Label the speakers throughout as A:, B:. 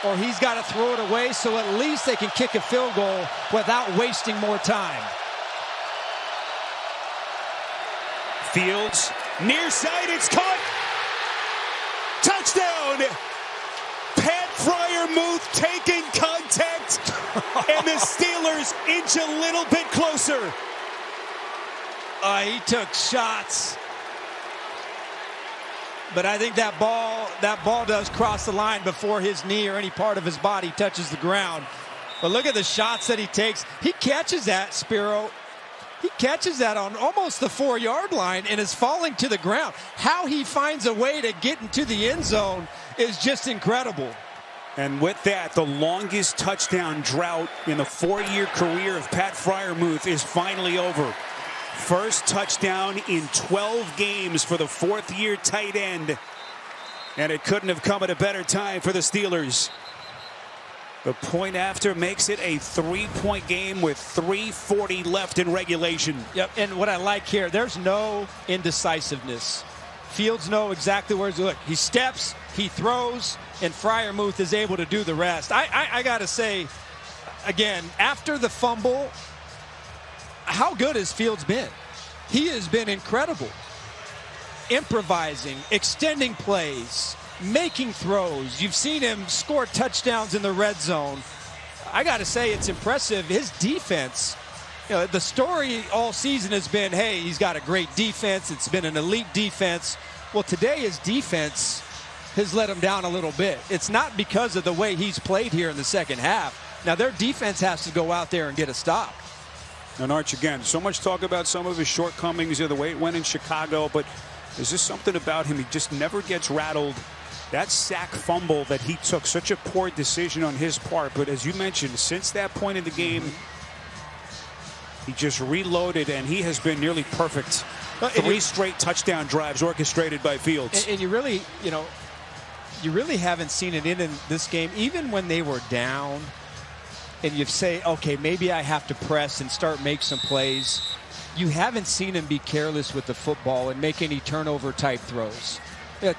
A: or he's got to throw it away so at least they can kick a field goal without wasting more time.
B: Fields, near side, it's caught. Touchdown! Pat Freiermuth taking contact, and the Steelers inch a little bit closer.
A: He took shots, but I think that ball does cross the line before his knee or any part of his body touches the ground. But look at the shots that he takes. He catches that, Spiro. He catches that on almost the 4-yard line and is falling to the ground. How he finds a way to get into the end zone is just incredible.
B: And with that, the longest touchdown drought in the 4-year career of Pat Freiermuth is finally over. First touchdown in 12 games for the 4th-year tight end. And it couldn't have come at a better time for the Steelers. The point after makes it a 3-point game with 3:40 left in regulation.
A: Yep, and what I like here, there's no indecisiveness. Fields know exactly where he's going. He steps, he throws, and Freiermuth is able to do the rest. I got to say, again, after the fumble, how good has Fields been? He has been incredible. Improvising, extending plays, making throws. You've seen him score touchdowns in the red zone. I got to say, it's impressive. His defense, the story all season has been, hey, he's got a great defense. It's been an elite defense. Well, today his defense has let him down a little bit. It's not because of the way he's played here in the second half. Now, their defense has to go out there and get a stop.
B: And Arch, again, so much talk about some of his shortcomings, the way it went in Chicago, but there's just something about him. He just never gets rattled. That sack fumble that he took, such a poor decision on his part. But as you mentioned, since that point in the game, he just reloaded, and he has been nearly perfect. 3 straight touchdown drives orchestrated by Fields.
A: And you really, you really haven't seen it in this game, even when they were down, and you say, okay, maybe I have to press and start make some plays. You haven't seen him be careless with the football and make any turnover-type throws.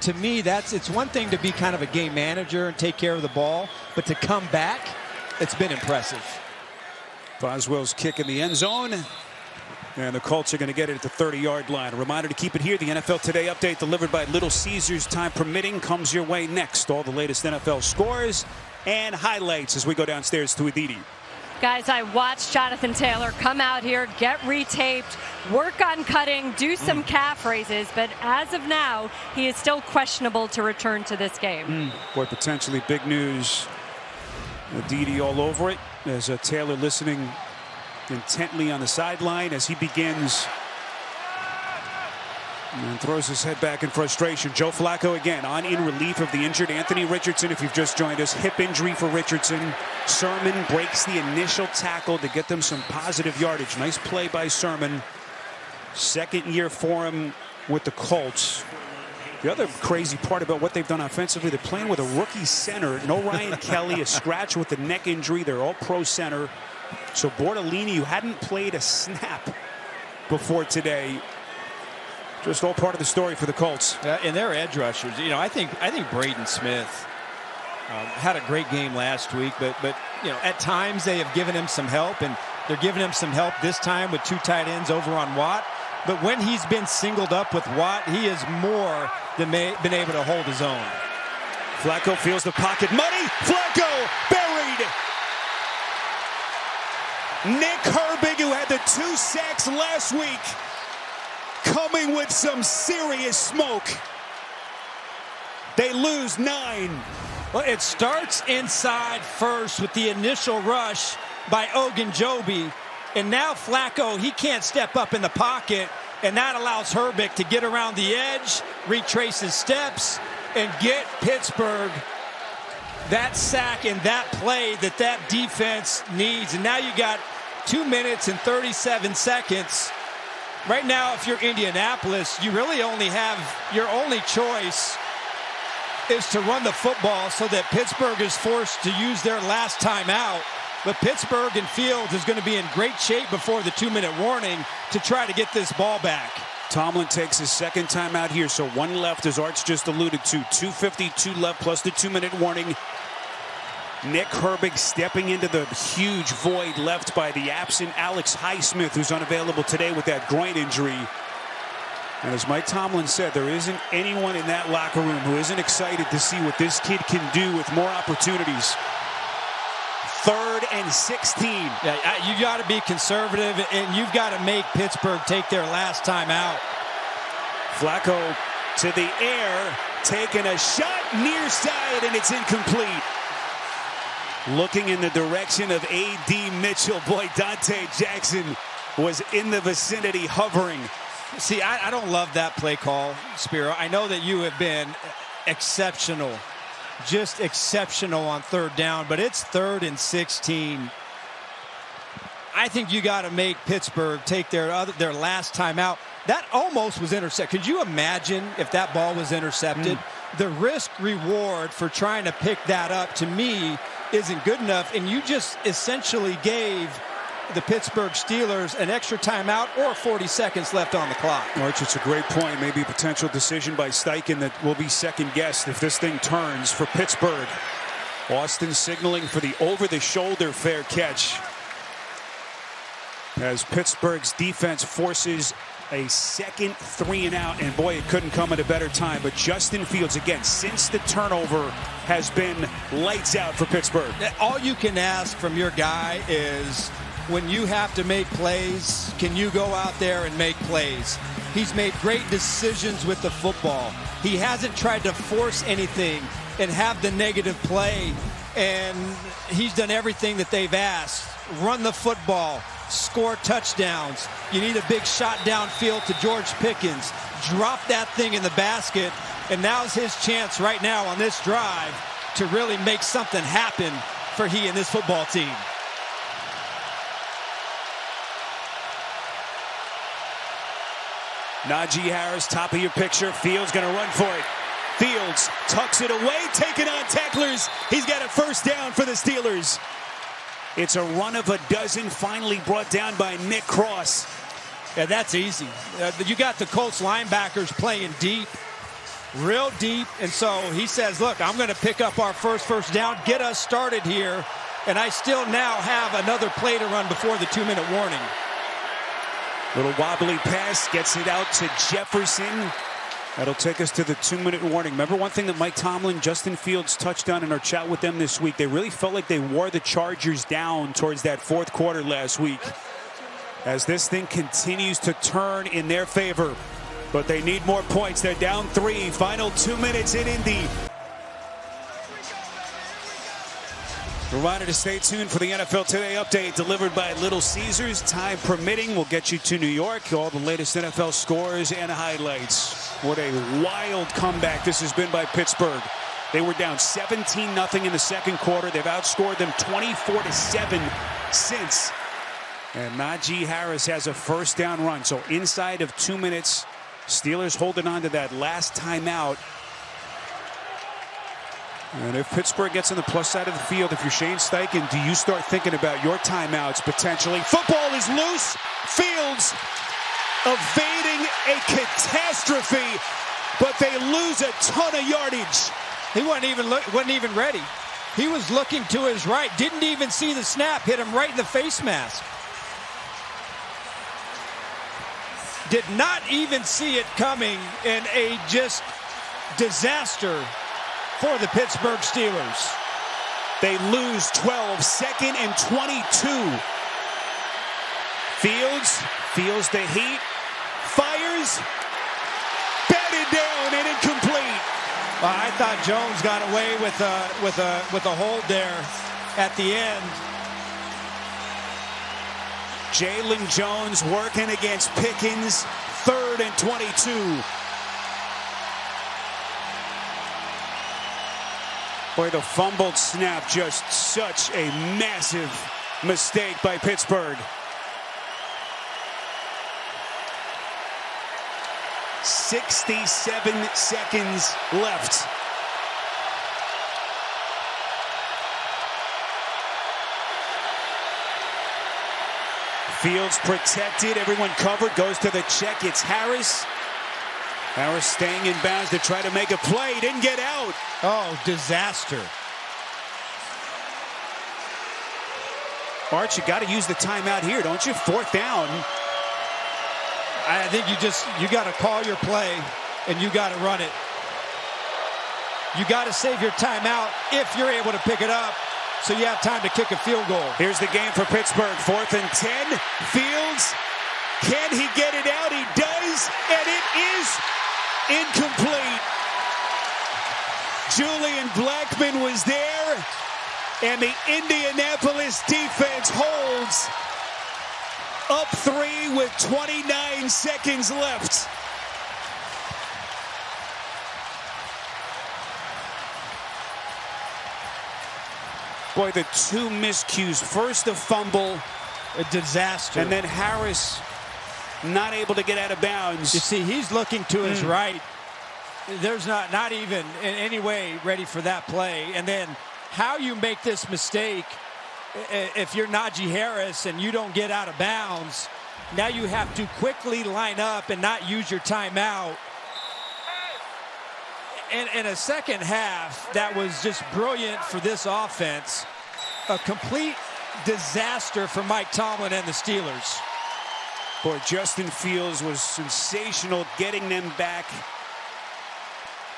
A: To me, it's one thing to be kind of a game manager and take care of the ball, but to come back, it's been impressive.
B: Boswell's kick in the end zone, and the Colts are going to get it at the 30-yard line. A reminder to keep it here. The NFL Today update delivered by Little Caesars, time permitting, comes your way next. All the latest NFL scores and highlights as we go downstairs to Aditi.
C: Guys, I watched Jonathan Taylor come out here, get retaped, work on cutting, do some calf raises, but as of now, he is still questionable to return to this game.
B: Boy, potentially big news. Aditi all over it as Taylor listening intently on the sideline as he begins and throws his head back in frustration. Joe Flacco again on in relief of the injured Anthony Richardson. If you've just joined us, hip injury for Richardson. Sermon breaks the initial tackle to get them some positive yardage. Nice play by Sermon. Second year for him with the Colts. The other crazy part about what they've done offensively, they're playing with a rookie center. No Ryan Kelly, a scratch with the neck injury. They're all pro center. So Bortolini, who hadn't played a snap before today, just all part of the story for the Colts.
A: And their edge rushers, I think Braden Smith had a great game last week, but at times they have given him some help, and they're giving him some help this time with 2 tight ends over on Watt. But when he's been singled up with Watt, he has more than been able to hold his own.
B: Flacco feels the pocket money. Flacco buried. Nick Herbig, who had the 2 sacks last week, coming with some serious smoke. They lose 9.
A: Well, it starts inside first with the initial rush by Ogunjobi. And now Flacco, he can't step up in the pocket, and that allows Herbig to get around the edge, retrace his steps, and get Pittsburgh that sack and that play that defense needs. And now you got 2 minutes and 37 seconds. Right now, if you're Indianapolis, you really only have your only choice is to run the football so that Pittsburgh is forced to use their last timeout. But Pittsburgh and Fields is going to be in great shape before the 2-minute warning to try to get this ball back.
B: Tomlin takes his second timeout here, so 1 left, as Arch just alluded to. 2:52 left plus the 2-minute warning. Nick Herbig stepping into the huge void left by the absent Alex Highsmith, who's unavailable today with that groin injury. And as Mike Tomlin said, there isn't anyone in that locker room who isn't excited to see what this kid can do with more opportunities. 3rd and 16.
A: Yeah, you got to be conservative, and you've got to make Pittsburgh take their last time out.
B: Flacco to the air, taking a shot near side, and it's incomplete. Looking in the direction of A.D. Mitchell. Boy, Dante Jackson was in the vicinity, hovering.
A: See, I don't love that play call, Spiro. I know that you have been exceptional, just exceptional on 3rd down, but it's 3rd and 16. I think you got to make Pittsburgh take their last time out. That almost was intercepted. Could you imagine if that ball was intercepted? The risk reward for trying to pick that up, to me, isn't good enough, and you just essentially gave the Pittsburgh Steelers an extra timeout or 40 seconds left on the clock.
B: Arch, it's a great point. Maybe a potential decision by Steichen that will be second-guessed if this thing turns for Pittsburgh. Austin signaling for the over-the-shoulder fair catch as Pittsburgh's defense forces a second 3-and-out, and boy, it couldn't come at a better time. But Justin Fields, again, since the turnover, has been lights out for Pittsburgh.
A: All you can ask from your guy is, when you have to make plays, can you go out there and make plays? He's made great decisions with the football. He hasn't tried to force anything and have the negative play, and he's done everything that they've asked. Run the football, score touchdowns. You need a big shot downfield to George Pickens. Drop that thing in the basket, and now's his chance right now on this drive to really make something happen for he and this football team.
B: Najee Harris, top of your picture. Fields going to run for it. Fields tucks it away, taking on tacklers. He's got a 1st down for the Steelers. It's a run of a dozen, finally brought down by Nick Cross.
A: Yeah, that's easy. You got the Colts linebackers playing deep, real deep, and so he says, look, I'm going to pick up our first down, get us started here, and I still now have another play to run before the 2-minute warning.
B: Little wobbly pass, gets it out to Jefferson. That'll take us to the 2-minute warning. Remember one thing that Mike Tomlin, Justin Fields touched on in our chat with them this week. They really felt like they wore the Chargers down towards that 4th quarter last week. As this thing continues to turn in their favor. But they need more points. They're down 3. Final 2 minutes in Indy. Reminder to stay tuned for the NFL Today update delivered by Little Caesars. Time permitting, we'll get you to New York. All the latest NFL scores and highlights. What a wild comeback this has been by Pittsburgh. They were down 17-0 in the 2nd quarter. They've outscored them 24-7 since. And Najee Harris has a 1st down run. So inside of 2 minutes, Steelers holding on to that last timeout. And if Pittsburgh gets on the plus side of the field, if you're Shane Steichen, do you start thinking about your timeouts potentially? Football is loose. Fields evading a catastrophe, but they lose a ton of yardage.
A: He wasn't even ready. He was looking to his right, didn't even see the snap, hit him right in the face mask. Did not even see it coming, and a just disaster for the Pittsburgh Steelers.
B: They lose 12, 2nd and 22. Fields feels the heat, fires, batted down and incomplete.
A: I thought Jones got away with a hold there at the end.
B: Jalen Jones working against Pickens, 3rd and 22. Boy, the fumbled snap, just such a massive mistake by Pittsburgh. 67 seconds left. Fields protected, everyone covered, goes to the check, it's Harris. Harris staying in bounds to try to make a play, didn't get out.
A: Oh, disaster.
B: Arch, you got to use the timeout here, don't you? 4th down.
A: I think you got to call your play and you got to run it. You got to save your timeout if you're able to pick it up so you have time to kick a field goal.
B: Here's the game for Pittsburgh. 4th and 10. Fields, can he get it out? He does, and it is incomplete. Julian Blackmon was there, and the Indianapolis defense holds up 3 with 29 seconds left. Boy, the 2 miscues. First, a fumble.
A: A disaster.
B: And then Harris not able to get out of bounds.
A: You see, he's looking to his right. There's not even in any way ready for that play. And then how you make this mistake, if you're Najee Harris and you don't get out of bounds, now you have to quickly line up and not use your timeout. In a second half, that was just brilliant for this offense. A complete disaster for Mike Tomlin and the Steelers.
B: Boy, Justin Fields was sensational getting them back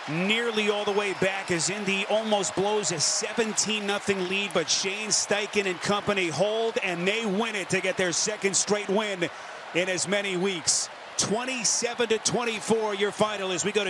B: nearly all the way back as Indy almost blows a 17-0 lead, but Shane Steichen and company hold, and they win it to get their 2nd straight win in as many weeks. 27-24, your final as we go to